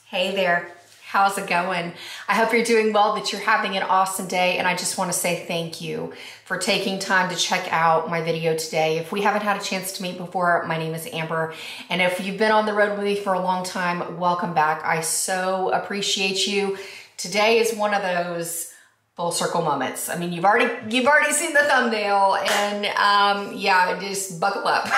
Hey there, how's it going? I hope you're doing well, that you're having an awesome day, and I just want to say thank you for taking time to check out my video today. If we haven't had a chance to meet before, my name is Amber, and if you've been on the road with me for a long time, welcome back. I so appreciate you. Today is one of those full circle moments. I mean, you've already seen the thumbnail, and yeah, just buckle up.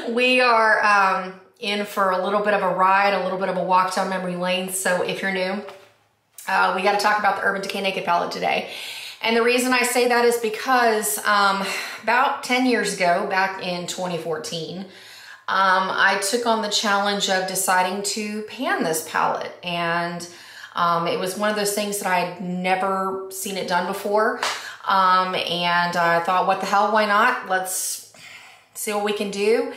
We are in for a little bit of a ride, a little bit of a walk down memory lane. So if you're new, we got to talk about the Urban Decay Naked palette today. And the reason I say that is because about 10 years ago, back in 2014, I took on the challenge of deciding to pan this palette. And it was one of those things that I'd never seen it done before. And I thought, what the hell, why not? Let's see what we can do.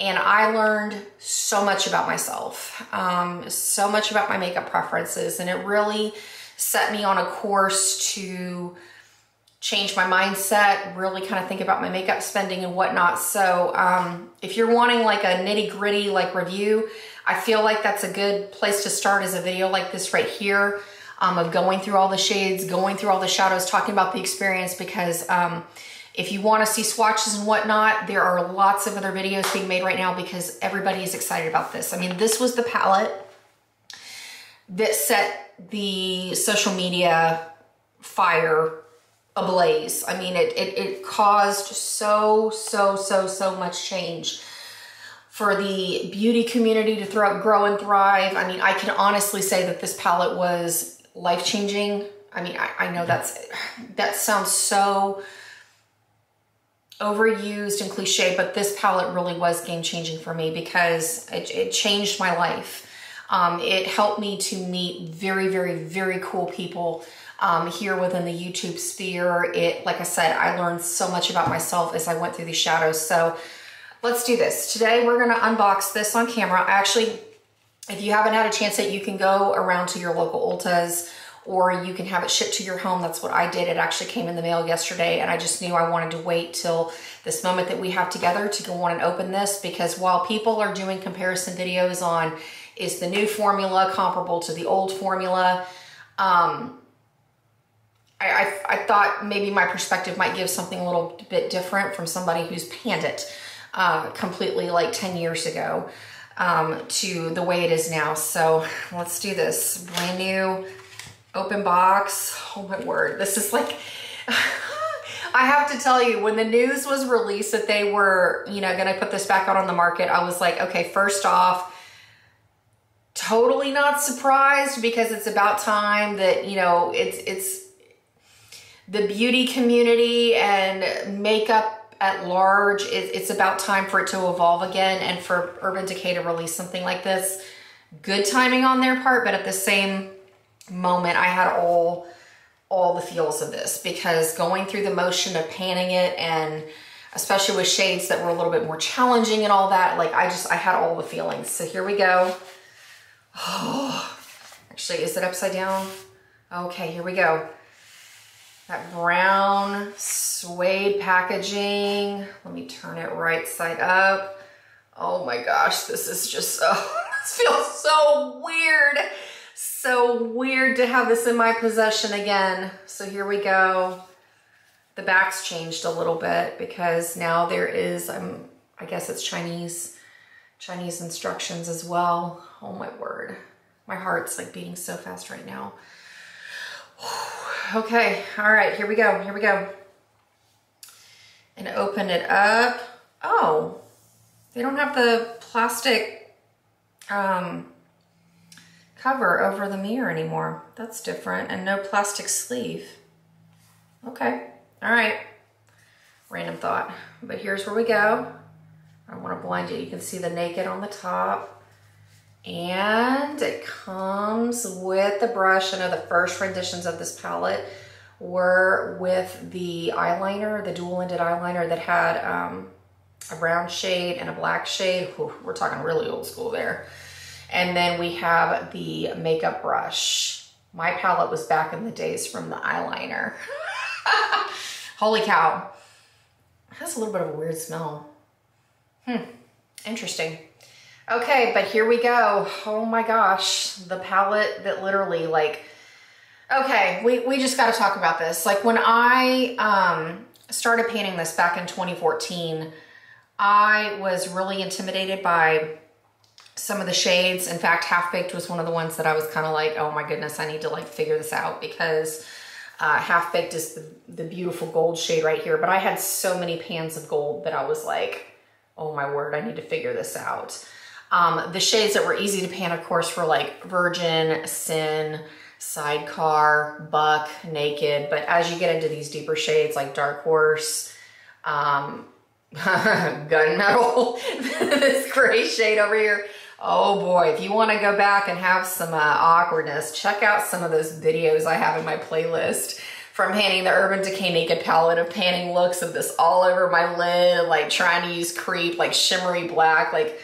And I learned so much about myself, so much about my makeup preferences, and it really set me on a course to change my mindset, really kind of think about my makeup spending and whatnot. So if you're wanting like a nitty-gritty like review, I feel like that's a good place to start, as a video like this right here, of going through all the shades, going through all the shadows, talking about the experience, because if you want to see swatches and whatnot, there are lots of other videos being made right now because everybody is excited about this. I mean, this was the palette that set the social media fire ablaze. I mean, it caused so much change for the beauty community to grow and thrive. I mean, I can honestly say that this palette was life-changing. I mean, I know that sounds so overused and cliche, but this palette really was game-changing for me because it changed my life. It helped me to meet very cool people here within the YouTube sphere. Like I said, I learned so much about myself as I went through these shadows. So let's do this. Today we're gonna unbox this on camera. Actually, if you haven't had a chance yet, you can go around to your local Ultas, or you can have it shipped to your home. That's what I did. It actually came in the mail yesterday, and I just knew I wanted to wait till this moment that we have together to go on and open this, because while people are doing comparison videos on, is the new formula comparable to the old formula, I thought maybe my perspective might give something a little bit different from somebody who's panned it completely like 10 years ago to the way it is now. So let's do this. Brand new open box. Oh my word. This is like, I have to tell you, when the news was released that they were, gonna put this back out on the market, I was like, okay, first off, totally not surprised, because it's about time that, it's the beauty community and makeup at large, it's about time for it to evolve again, and for Urban Decay to release something like this. Good timing on their part, but at the same moment, I had all the feels of this, because going through the motion of panning it, and especially with shades that were a little bit more challenging and all that, like I had all the feelings. So here we go. Oh, actually, is it upside down? Okay, here we go. That brown suede packaging. Let me turn it right side up. Oh my gosh, this is just so, this feels so weird. So weird to have this in my possession again. So here we go. The back's changed a little bit because now there is, I guess it's Chinese instructions as well. Oh my word. My heart's like beating so fast right now. Okay, all right, here we go, here we go. And open it up. Oh, they don't have the plastic cover over the mirror anymore. That's different, and no plastic sleeve. Okay, all right. Random thought, but here's where we go. I don't want to blind you. You can see the naked on the top. And it comes with the brush. I know the first renditions of this palette were with the eyeliner, the dual-ended eyeliner that had a brown shade and a black shade. Whew, we're talking really old school there. And then we have the makeup brush. My palette was back in the days from the eyeliner. Holy cow. It has a little bit of a weird smell. Interesting. Okay, but here we go. Oh my gosh, the palette that literally like, okay, we just got to talk about this. Like when I started painting this back in 2014, I was really intimidated by some of the shades. In fact, Half Baked was one of the ones that I was kind of like, oh my goodness, I need to like figure this out, because Half Baked is the beautiful gold shade right here. But I had so many pans of gold that I was like, oh my word, I need to figure this out. The shades that were easy to pan, of course, were like Virgin, Sin, Sidecar, Buck, Naked. But as you get into these deeper shades like Dark Horse, Gunmetal, this gray shade over here. Oh boy, if you want to go back and have some awkwardness, check out some of those videos I have in my playlist from painting the Urban Decay Naked palette, of panning looks of this all over my lid, like trying to use creep, like shimmery black, like,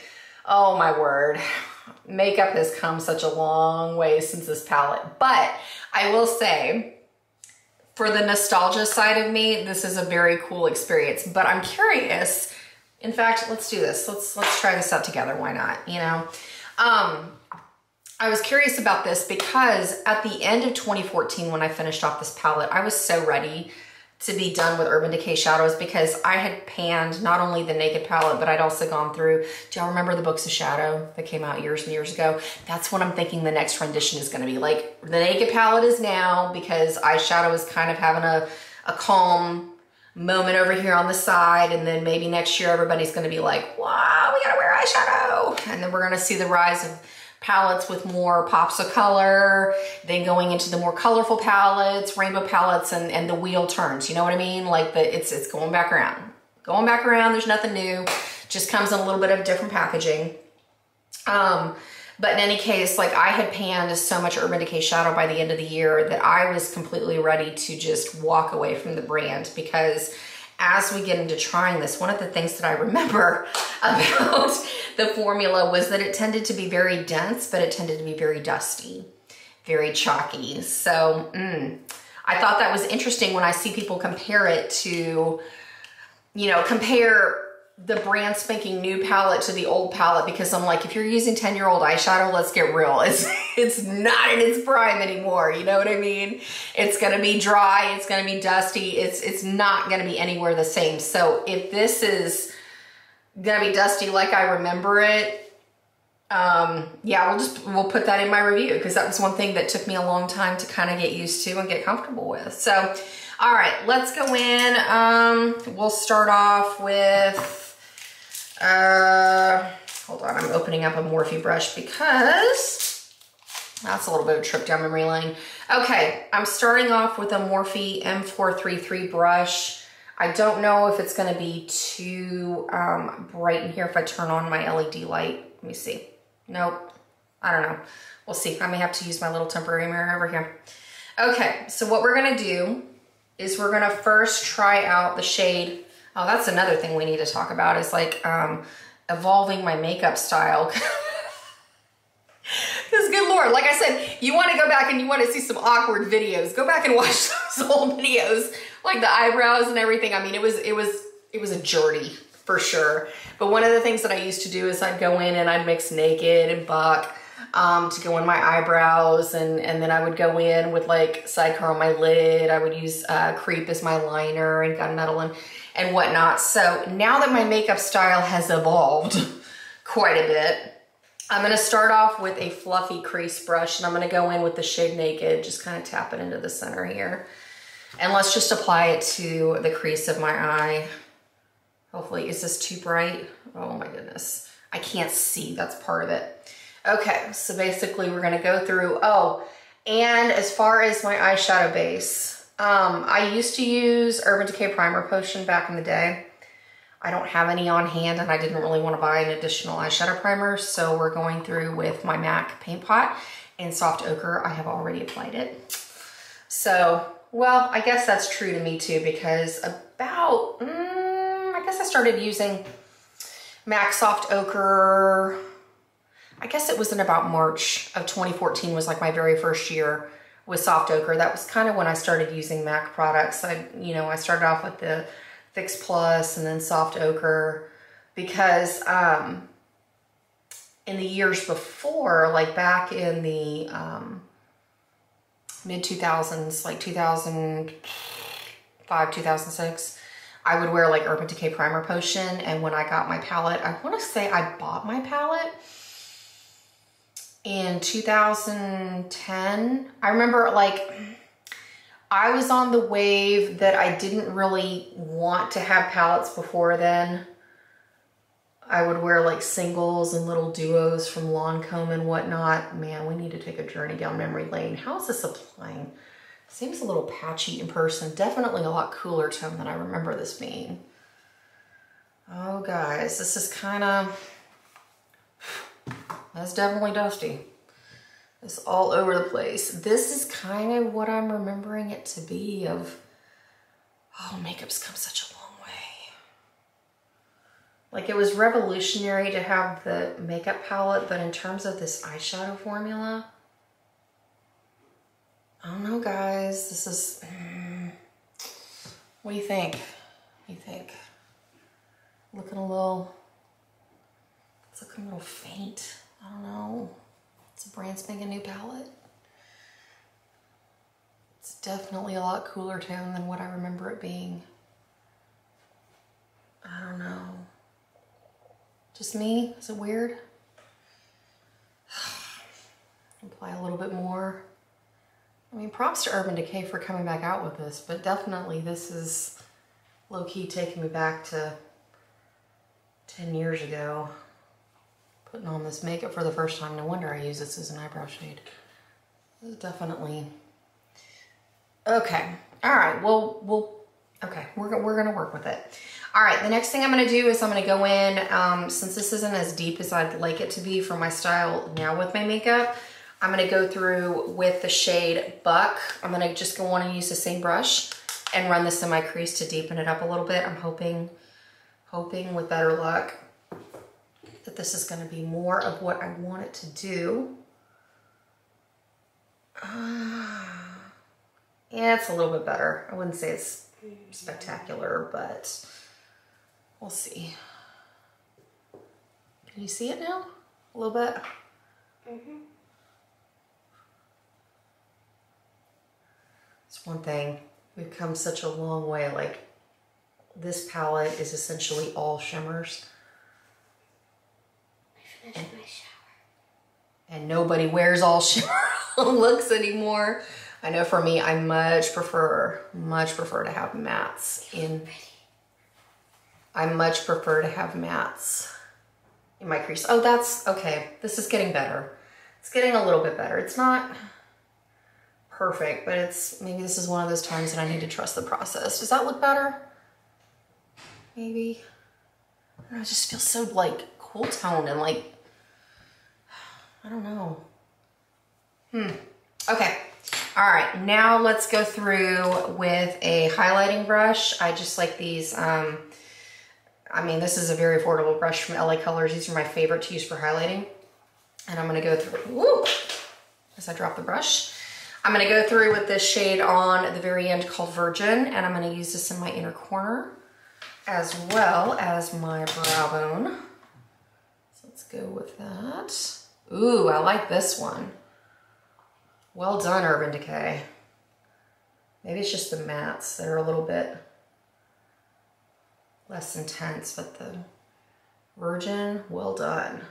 oh my word. Makeup has come such a long way since this palette. But I will say, for the nostalgia side of me, this is a very cool experience. But I'm curious. In fact, let's do this. Let's try this out together. Why not? You know, I was curious about this because at the end of 2014, when I finished off this palette, I was so ready to be done with Urban Decay shadows, because I had panned not only the Naked palette, but I'd also gone through, do y'all remember the Books of Shadow that came out years and years ago? That's what I'm thinking the next rendition is going to be. Like, the Naked palette is now, because eyeshadow is kind of having a calm moment over here on the side, and then maybe next year everybody's going to be like, wow, we gotta wear eyeshadow, and then we're going to see the rise of palettes with more pops of color, then going into the more colorful palettes, rainbow palettes, and the wheel turns, you know what I mean? Like it's going back around. Going back around, there's nothing new, just comes in a little bit of different packaging. But in any case, like I had panned so much Urban Decay shadow by the end of the year that I was completely ready to just walk away from the brand, because as we get into trying this, one of the things that I remember about the formula was that it tended to be very dense, but it tended to be very dusty, very chalky. So I thought that was interesting when I see people compare it to, you know, compare the brand spanking new palette to the old palette, because I'm like, if you're using 10-year-old eyeshadow, let's get real. It's not in its prime anymore. You know what I mean? It's going to be dry. It's going to be dusty. It's not going to be anywhere the same. So if this is going to be dusty like I remember it, yeah, we'll put that in my review, because that was one thing that took me a long time to kind of get used to and get comfortable with. So, all right, let's go in. We'll start off with, hold on, I'm opening up a Morphe brush because that's a little bit of a trip down memory lane. Okay, I'm starting off with a Morphe M433 brush. I don't know if it's going to be too bright in here if I turn on my LED light. Let me see. Nope, I don't know. We'll see. I may have to use my little temporary mirror over here. Okay, so what we're going to do is we're going to first try out the shade. Oh, that's another thing we need to talk about, is like evolving my makeup style. Because good Lord, like I said, you want to go back and you want to see some awkward videos, go back and watch those old videos, like the eyebrows and everything. I mean, it was a journey for sure. But one of the things that I used to do is I'd go in and I'd mix Naked and Buck to go in my eyebrows, and then I would go in with like Sidecar on my lid. I would use Creep as my liner, and Gunmetal and whatnot. So now that my makeup style has evolved quite a bit, I'm going to start off with a fluffy crease brush, and I'm going to go in with the shade Naked, just kind of tap it into the center here. And let's just apply it to the crease of my eye. Hopefully, is this too bright? Oh my goodness. I can't see, that's part of it. Okay, so basically we're gonna go through, oh, and as far as my eyeshadow base, I used to use Urban Decay Primer Potion back in the day. I don't have any on hand, and I didn't really want to buy an additional eyeshadow primer, so we're going through with my MAC Paint Pot in Soft Ochre. I have already applied it. So, well, I guess that's true to me too, because about, I guess I started using MAC Soft Ochre, I guess it was in about March of 2014 was like my very first year with Soft Ochre. That was kind of when I started using MAC products. I started off with the Fix Plus and then Soft Ochre, because in the years before, like back in the mid 2000s, like 2005, 2006, I would wear like Urban Decay Primer Potion. And when I got my palette, I want to say I bought my palette in 2010. I remember like I was on the wave that I didn't really want to have palettes before then. I would wear like singles and little duos from Lancome and whatnot. Man, we need to take a journey down memory lane. How is this applying? Seems a little patchy in person. Definitely a lot cooler tone than I remember this being. Oh guys, this is kind of, that's definitely dusty. It's all over the place. This is kind of what I'm remembering it to be of, oh, makeup's come such a long way. Like it was revolutionary to have the makeup palette, but in terms of this eyeshadow formula, I don't know guys, this is, what do you think? What do you think? Looking a little, it's looking a little faint. I don't know. It's a brand spanking new palette. It's definitely a lot cooler tone than what I remember it being. I don't know. Just me? Is it weird? Apply a little bit more. I mean, props to Urban Decay for coming back out with this, but definitely this is low-key taking me back to 10 years ago. Putting on this makeup for the first time. No wonder I use this as an eyebrow shade. This is definitely... Okay. All right. Okay. We're gonna work with it. All right. The next thing I'm gonna do is I'm gonna go in, since this isn't as deep as I'd like it to be for my style now with my makeup, I'm gonna go through with the shade Buck. I'm gonna just go on and use the same brush and run this in my crease to deepen it up a little bit. I'm hoping with better luck that this is gonna be more of what I want it to do. Yeah, it's a little bit better. I wouldn't say it's spectacular, but we'll see. Can you see it now? A little bit? Mm-hmm. It's one thing. We've come such a long way. Like, this palette is essentially all shimmers. I finished my shower. And nobody wears all shimmer looks anymore. I know for me, I much prefer to have mattes in. I much prefer to have mattes in my crease. Oh, that's okay. This is getting better. It's getting a little bit better. It's not perfect, but it's, maybe this is one of those times that I need to trust the process. Does that look better? Maybe. I don't know, it just feels so like cool tone and like, I don't know. Okay. All right, now let's go through with a highlighting brush. I just like these, I mean, this is a very affordable brush from LA Colors. These are my favorite to use for highlighting. And I'm gonna go through, woo, as I drop the brush. I'm gonna go through with this shade on at the very end called Virgin, and I'm gonna use this in my inner corner as well as my brow bone. So let's go with that. Ooh, I like this one. Well done, Urban Decay. Maybe it's just the mattes that are a little bit less intense, but the Virgin, well done.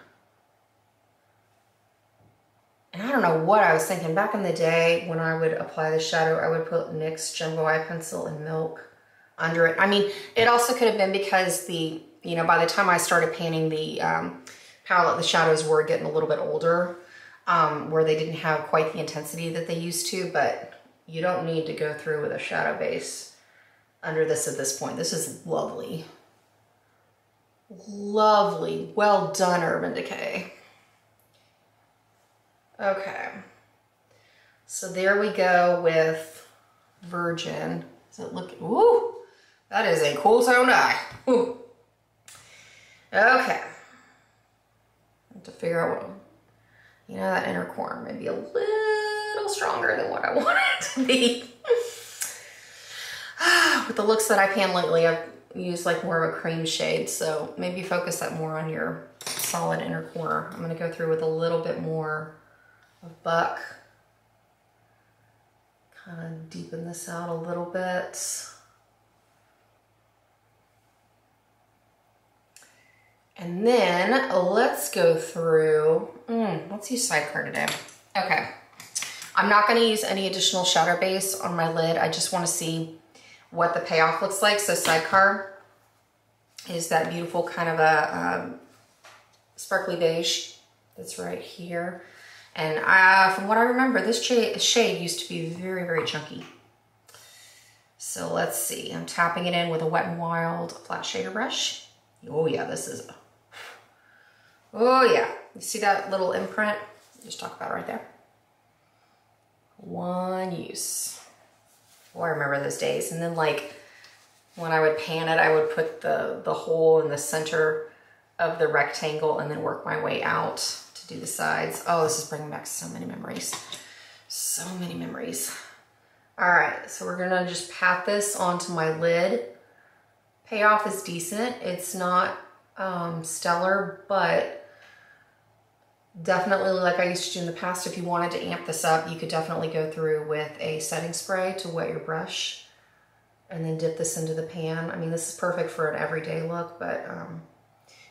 And I don't know what I was thinking. Back in the day when I would apply the shadow, I would put NYX Jumbo Eye Pencil and Milk under it. I mean, it also could have been because the, you know, by the time I started painting the palette, the shadows were getting a little bit older. Where they didn't have quite the intensity that they used to, but you don't need to go through with a shadow base under this at this point. This is lovely. Lovely. Well done, Urban Decay. Okay. So there we go with Virgin. Does it look, ooh, that is a cool toned eye. Ooh. Okay. I have to figure out what, you know, that inner corner may be a little stronger than what I want it to be. With the looks that I pan lately, I've used like more of a cream shade, so maybe focus that more on your solid inner corner. I'm gonna go through with a little bit more of Buck. Kind of deepen this out a little bit. And then let's go through, let's use Sidecar today. Okay, I'm not gonna use any additional shadow base on my lid. I just wanna see what the payoff looks like. So Sidecar is that beautiful kind of a sparkly beige that's right here. And from what I remember, this shade used to be very, very chunky. So let's see, I'm tapping it in with a Wet n Wild flat shader brush. Oh yeah, this is, oh yeah. You see that little imprint? Just talk about it right there. One use. Oh, I remember those days. And then like when I would pan it, I would put the hole in the center of the rectangle and then work my way out to do the sides. Oh, this is bringing back so many memories. So many memories. All right, so we're gonna just pat this onto my lid. Payoff is decent. It's not stellar, but definitely like I used to do in the past, if you wanted to amp this up, you could definitely go through with a setting spray to wet your brush and then dip this into the pan. I mean, this is perfect for an everyday look, but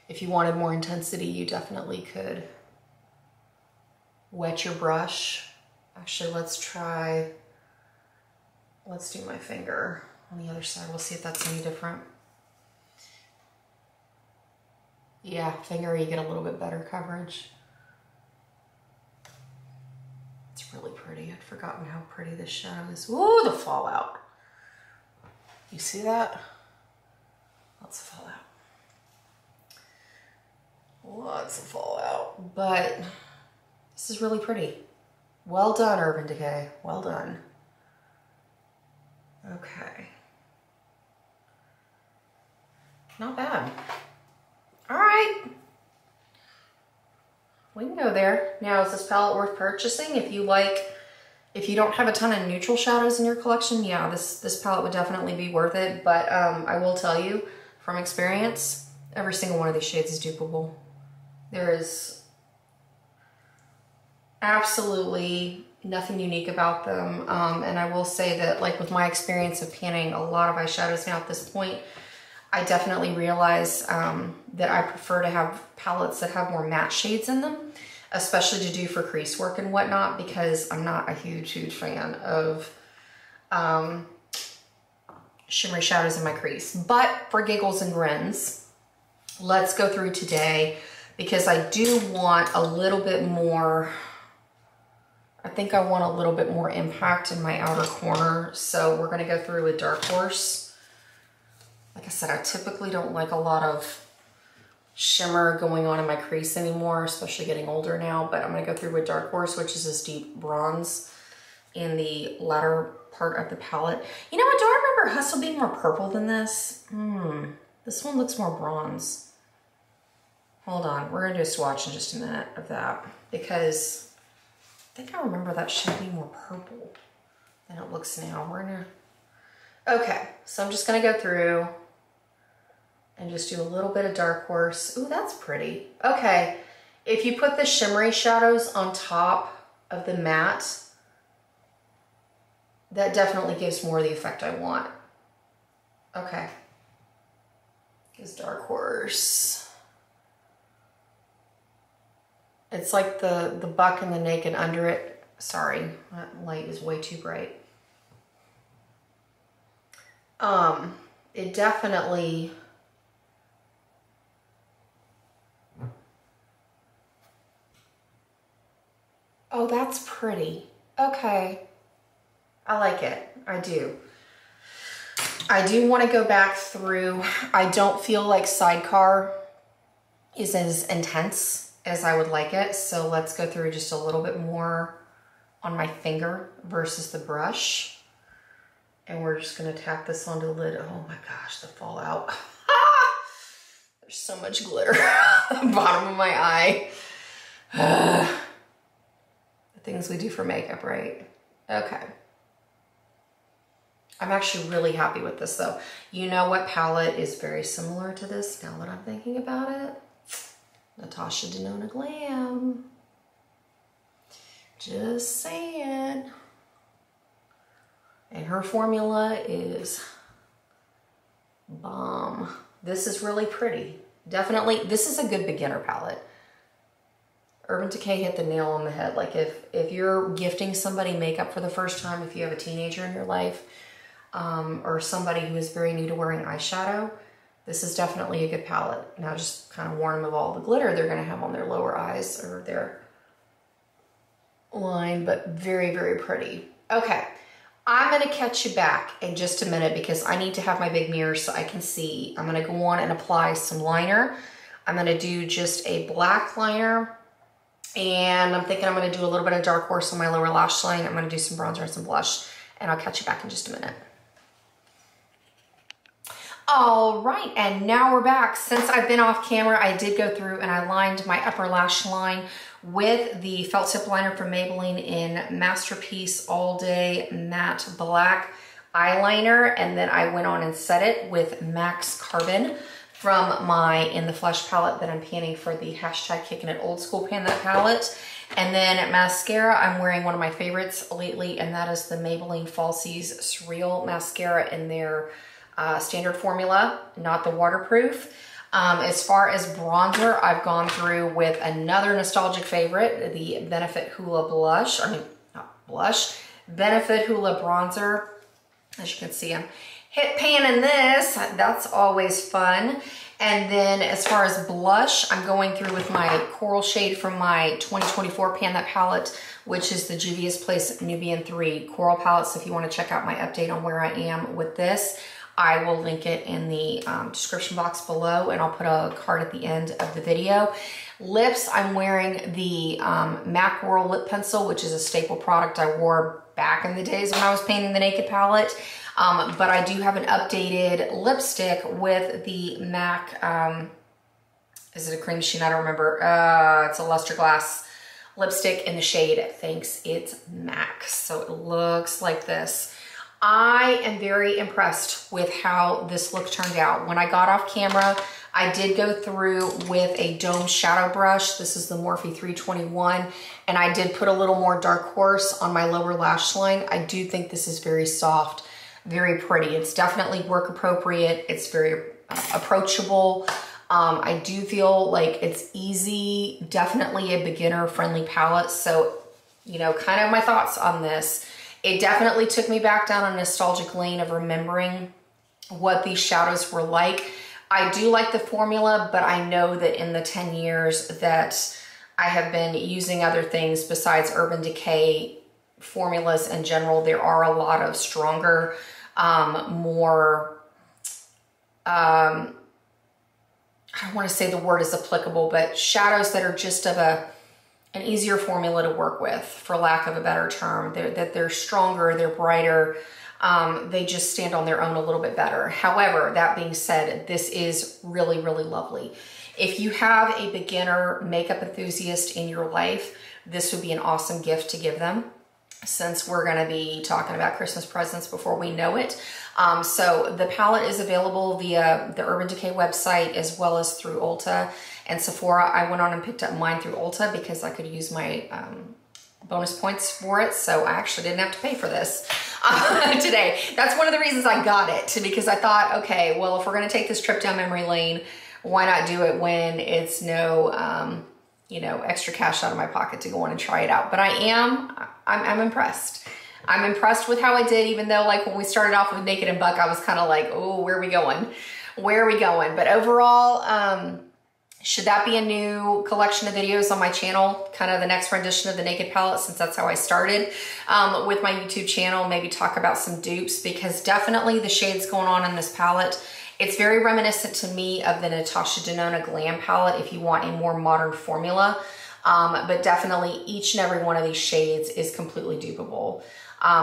if you wanted more intensity, you definitely could wet your brush. Actually, let's do my finger on the other side. We'll see if that's any different. Yeah, finger, you get a little bit better coverage. It's really pretty. I'd forgotten how pretty this shadow is. Ooh, the fallout. You see that? Lots of fallout. Lots of fallout. But this is really pretty. Well done, Urban Decay. Well done. Okay. Not bad. All right. We can go there. Now, is this palette worth purchasing? If you don't have a ton of neutral shadows in your collection, yeah, this palette would definitely be worth it. But I will tell you from experience, every single one of these shades is dupable. There is absolutely nothing unique about them. And I will say that, like, with my experience of panning a lot of eyeshadows now at this point, I definitely realize that I prefer to have palettes that have more matte shades in them, especially to do for crease work and whatnot, because I'm not a huge fan of shimmery shadows in my crease. But for giggles and grins, let's go through today, because I do want a little bit more, I think I want a little bit more impact in my outer corner. So we're gonna go through with Dark Horse. Like I said, I typically don't like a lot of shimmer going on in my crease anymore, especially getting older now, but I'm gonna go through with Dark Horse, which is this deep bronze in the latter part of the palette. You know what, do I remember Hustle being more purple than this? This one looks more bronze. Hold on, we're gonna do a swatch in just a minute of that, because I think I remember that shade being more purple than it looks now. Okay, so I'm just gonna go through and just do a little bit of Dark Horse. Ooh, that's pretty. Okay, if you put the shimmery shadows on top of the matte, that definitely gives more of the effect I want. Okay, here's Dark Horse. It's like the buck and the naked under it. Sorry, that light is way too bright. It definitely, oh, that's pretty. Okay, I like it. I do. I do want to go back through. I don't feel like Sidecar is as intense as I would like it, so let's go through just a little bit more on my finger versus the brush. And we're just gonna tap this onto the lid. Oh my gosh, the fallout. There's so much glitter on the bottom of my eye. The things we do for makeup, right? Okay. I'm actually really happy with this though. You know what palette is very similar to this now that I'm thinking about it? Natasha Denona Glam. Just saying. And her formula is bomb. This is really pretty. Definitely, this is a good beginner palette. Urban Decay hit the nail on the head. Like if you're gifting somebody makeup for the first time, if you have a teenager in your life, or somebody who is very new to wearing eyeshadow, this is definitely a good palette. Now just kind of warn them of all the glitter they're gonna have on their lower eyes or their line, but very, very pretty. Okay, I'm gonna catch you back in just a minute because I need to have my big mirror so I can see. I'm gonna go on and apply some liner. I'm gonna do just a black liner, and I'm thinking I'm gonna do a little bit of dark horse on my lower lash line. I'm gonna do some bronzer and some blush, and I'll catch you back in just a minute. All right, and now we're back. Since I've been off camera, I did go through and I lined my upper lash line with the felt tip liner from Maybelline in Masterpiece All Day Matte Black eyeliner, and then I went on and set it with Max Carbon from my In the Flesh palette that I'm panning for the hashtag Kicking It Old School pan that palette. And then mascara, I'm wearing one of my favorites lately, and that is the Maybelline Falsies Surreal Mascara in their standard formula, not the waterproof. As far as bronzer, I've gone through with another nostalgic favorite, the Benefit Hoola blush. I mean, not blush, Benefit Hoola bronzer. As you can see, I'm hit panning this. That's always fun. And then as far as blush, I'm going through with my coral shade from my 2024 Pan That palette, which is the Juvia's Place Nubian 3 Coral palette. So if you want to check out my update on where I am with this, I will link it in the description box below, and I'll put a card at the end of the video. Lips, I'm wearing the MAC Whirl Lip Pencil, which is a staple product I wore back in the days when I was painting the Naked palette. But I do have an updated lipstick with the MAC, is it a cream sheen? I don't remember. It's a luster glass lipstick in the shade Thanks It's MAC. So it looks like this. I am very impressed with how this look turned out. When I got off camera, I did go through with a dome shadow brush. This is the Morphe 321, and I did put a little more dark horse on my lower lash line. I do think this is very soft, very pretty. It's definitely work appropriate. It's very approachable. I do feel like it's easy, definitely a beginner friendly palette. So, you know, kind of my thoughts on this. It definitely took me back down a nostalgic lane of remembering what these shadows were like. I do like the formula, but I know that in the 10 years that I have been using other things besides Urban Decay formulas in general, there are a lot of stronger, more, I don't want to say the word is applicable, but shadows that are just of an easier formula to work with, for lack of a better term. They're stronger, they're brighter, they just stand on their own a little bit better. However, that being said, this is really, really lovely. If you have a beginner makeup enthusiast in your life, this would be an awesome gift to give them, since we're gonna be talking about Christmas presents before we know it. So the palette is available via the Urban Decay website as well as through Ulta and Sephora. I went on and picked up mine through Ulta because I could use my bonus points for it. So I actually didn't have to pay for this today. That's one of the reasons I got it, because I thought, okay, well, if we're gonna take this trip down memory lane, why not do it when it's no, you know, extra cash out of my pocket to go on and try it out. But I'm impressed. I'm impressed with how I did, even though like when we started off with Naked and Buck, I was kind of like, oh, where are we going? Where are we going? But overall, should that be a new collection of videos on my channel? Kind of the next rendition of the Naked palette, since that's how I started with my YouTube channel. Maybe talk about some dupes, because definitely the shades going on in this palette, it's very reminiscent to me of the Natasha Denona Glam palette if you want a more modern formula. But definitely each and every one of these shades is completely dupeable.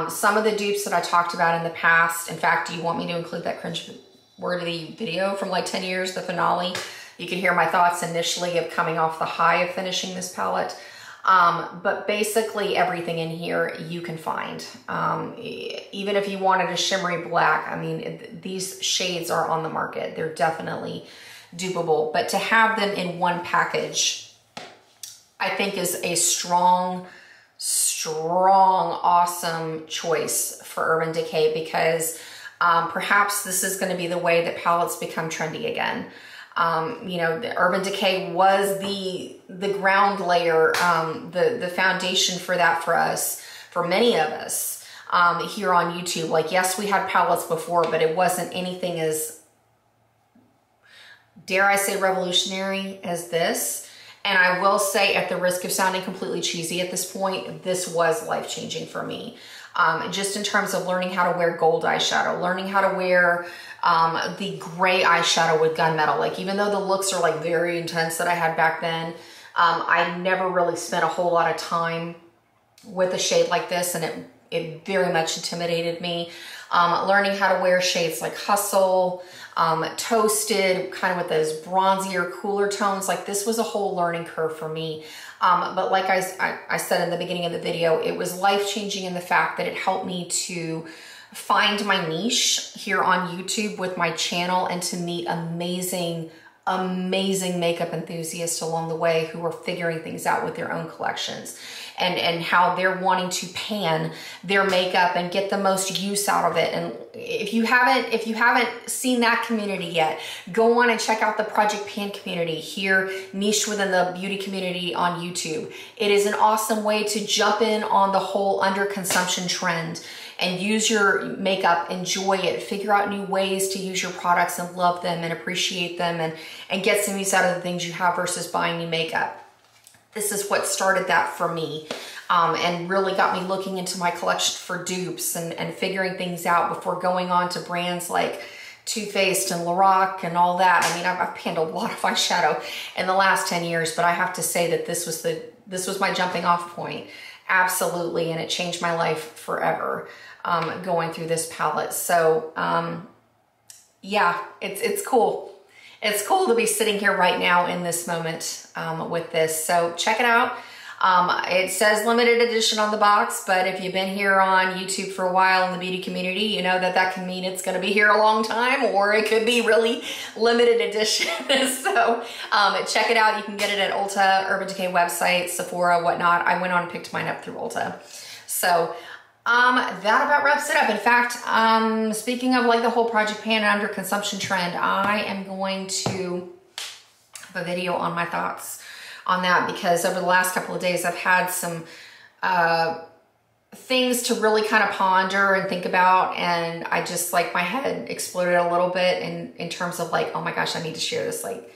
Some of the dupes that I talked about in the past, in fact, do you want me to include that cringe-worthy video from like 10 years, the finale? You can hear my thoughts initially of coming off the high of finishing this palette. But basically everything in here you can find. Even if you wanted a shimmery black, I mean, these shades are on the market. They're definitely dupeable, but to have them in one package, I think is a strong, awesome choice for Urban Decay, because perhaps this is going to be the way that palettes become trendy again. You know, the Urban Decay was the ground layer, the foundation for that for us, for many of us here on YouTube. Like, yes, we had palettes before, but it wasn't anything as, dare I say, revolutionary as this. And I will say, at the risk of sounding completely cheesy at this point, this was life-changing for me. Just in terms of learning how to wear gold eyeshadow, learning how to wear the gray eyeshadow with gunmetal. Like, even though the looks are like very intense that I had back then, I never really spent a whole lot of time with a shade like this, and it very much intimidated me. Learning how to wear shades like Hustle, Toasted, kind of with those bronzier, cooler tones. Like, this was a whole learning curve for me. But like I said in the beginning of the video, it was life-changing in the fact that it helped me to find my niche here on YouTube with my channel, and to meet amazing makeup enthusiasts along the way who are figuring things out with their own collections, and how they're wanting to pan their makeup and get the most use out of it. And if you haven't seen that community yet, go on and check out the Project Pan community here, niche within the beauty community on YouTube. It is an awesome way to jump in on the whole underconsumption trend and use your makeup, enjoy it, figure out new ways to use your products and love them and appreciate them, and get some use out of the things you have versus buying new makeup. This is what started that for me, and really got me looking into my collection for dupes and figuring things out before going on to brands like Too Faced and Lorac and all that. I mean, I've panned a lot of eyeshadow in the last 10 years, but I have to say that this was my jumping off point. Absolutely, and it changed my life forever, going through this palette. So yeah, it's cool. It's cool to be sitting here right now in this moment with this. So check it out. It says limited edition on the box, but if you've been here on YouTube for a while in the beauty community, you know that can mean it's going to be here a long time, or it could be really limited edition. So check it out. You can get it at Ulta, Urban Decay website, Sephora, whatnot. I went on and picked mine up through Ulta. So that about wraps it up. In fact, speaking of like the whole Project Pan and under consumption trend, I am going to have a video on my thoughts on that, because over the last couple of days I've had some things to really kind of ponder and think about, and I just, like, my head exploded a little bit in terms of like, oh my gosh, I need to share this like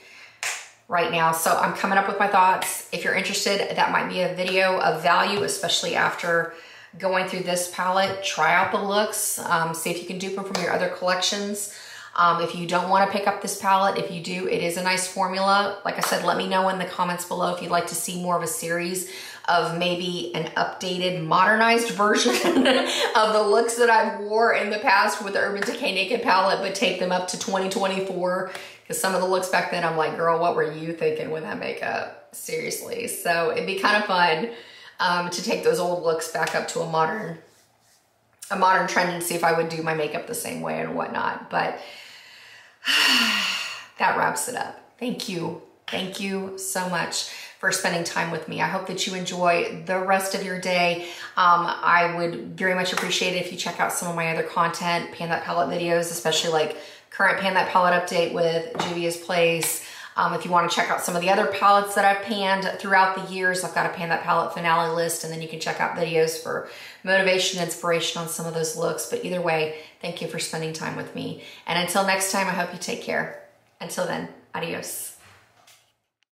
right now. So I'm coming up with my thoughts. If you're interested, that might be a video of value, especially after going through this palette. Try out the looks, see if you can dupe them from your other collections. If you don't want to pick up this palette, if you do, it is a nice formula. Like I said, let me know in the comments below if you'd like to see more of a series of maybe an updated, modernized version of the looks that I've wore in the past with the Urban Decay Naked palette, but take them up to 2024. Because some of the looks back then, I'm like, girl, what were you thinking with that makeup? Seriously. So it'd be kind of fun to take those old looks back up to a modern trend and see if I would do my makeup the same way and whatnot. But that wraps it up. Thank you. Thank you so much for spending time with me. I hope that you enjoy the rest of your day. I would very much appreciate it if you check out some of my other content, Pan That Palette videos, especially like current Pan That Palette update with Juvia's Place. If you want to check out some of the other palettes that I've panned throughout the years, I've got a Pan That Palette finale list, and then you can check out videos for motivation, inspiration on some of those looks. But either way, thank you for spending time with me. And until next time, I hope you take care. Until then, adios.